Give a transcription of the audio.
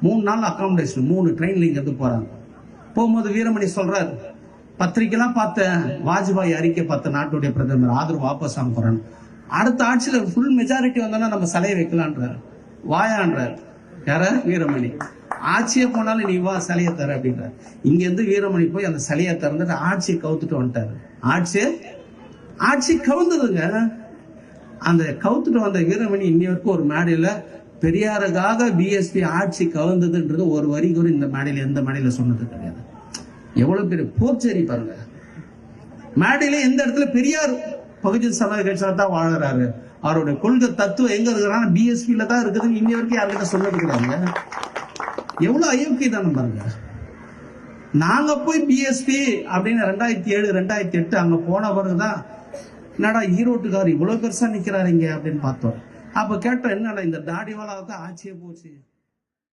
3 நாள் அக்காமடேஷன், 3 ட்ரெயின்ல இருந்து போறாங்க. போகும்போது வீரமணி சொல்றாரு, பத்திரிக்கைலாம் பார்த்தேன், வாஜ்பாய் அறிக்கை பார்த்த நாட்டுடைய பிரதமர் ஆதரவு வாபஸ் வாங்க போறான்னு. அடுத்த ஆட்சியில ஃபுல் மெஜாரிட்டி வந்தோன்னா நம்ம சிலையை வைக்கலான்றார். வாயான்றார் யார? வீரமணி. ஆட்சியை போனாலும் நீ வா சிலையை தர அப்படின்றார். இங்க இருந்து வீரமணி போய் அந்த சிலையை திறந்துட்டு ஆட்சியை கவுத்துட்டு வந்துட்டாரு. ஆட்சி கவுந்ததுங்க. அந்த கவுத்துட்டு வந்த வீரமணி இன்னி வரைக்கும் ஒரு மேடையில பெரியாருக்காக பிஎஸ்பி ஆட்சி கவுந்ததுன்றது ஒரு வரி கூட இந்த மேடையில எந்த மேடையில சொன்னது கிடையாது. எவ்வளவு பெரிய போர்ச்சேரி பாருங்க. மேடையில எந்த இடத்துல பெரியார் பகுஜன் சமாஜ் கட்சியில தான் வாழறாரு, அவருடைய கொள்கை தத்துவம் எங்க இருக்கிறாங்க பிஎஸ்பியில தான் இருக்குதுன்னு இன்னி வரைக்கும் யாருக்கிட்ட சொன்னது கிடையாது. எவ்வளவு அயோக்கியதானம் பாருங்க. நாங்க போய் பிஎஸ்பி அப்படின்னு 2007 2008 அங்க போன பிறகுதான் என்னடா ஈரோட்டுக்கார் இவ்வளவு பெருசா நிக்கிறாரு இங்க அப்படின்னு பார்த்தோம். அப்ப கேட்டோம், என்னடா இந்த தாடிவாலாவுக்கு ஆட்சியே போச்சு.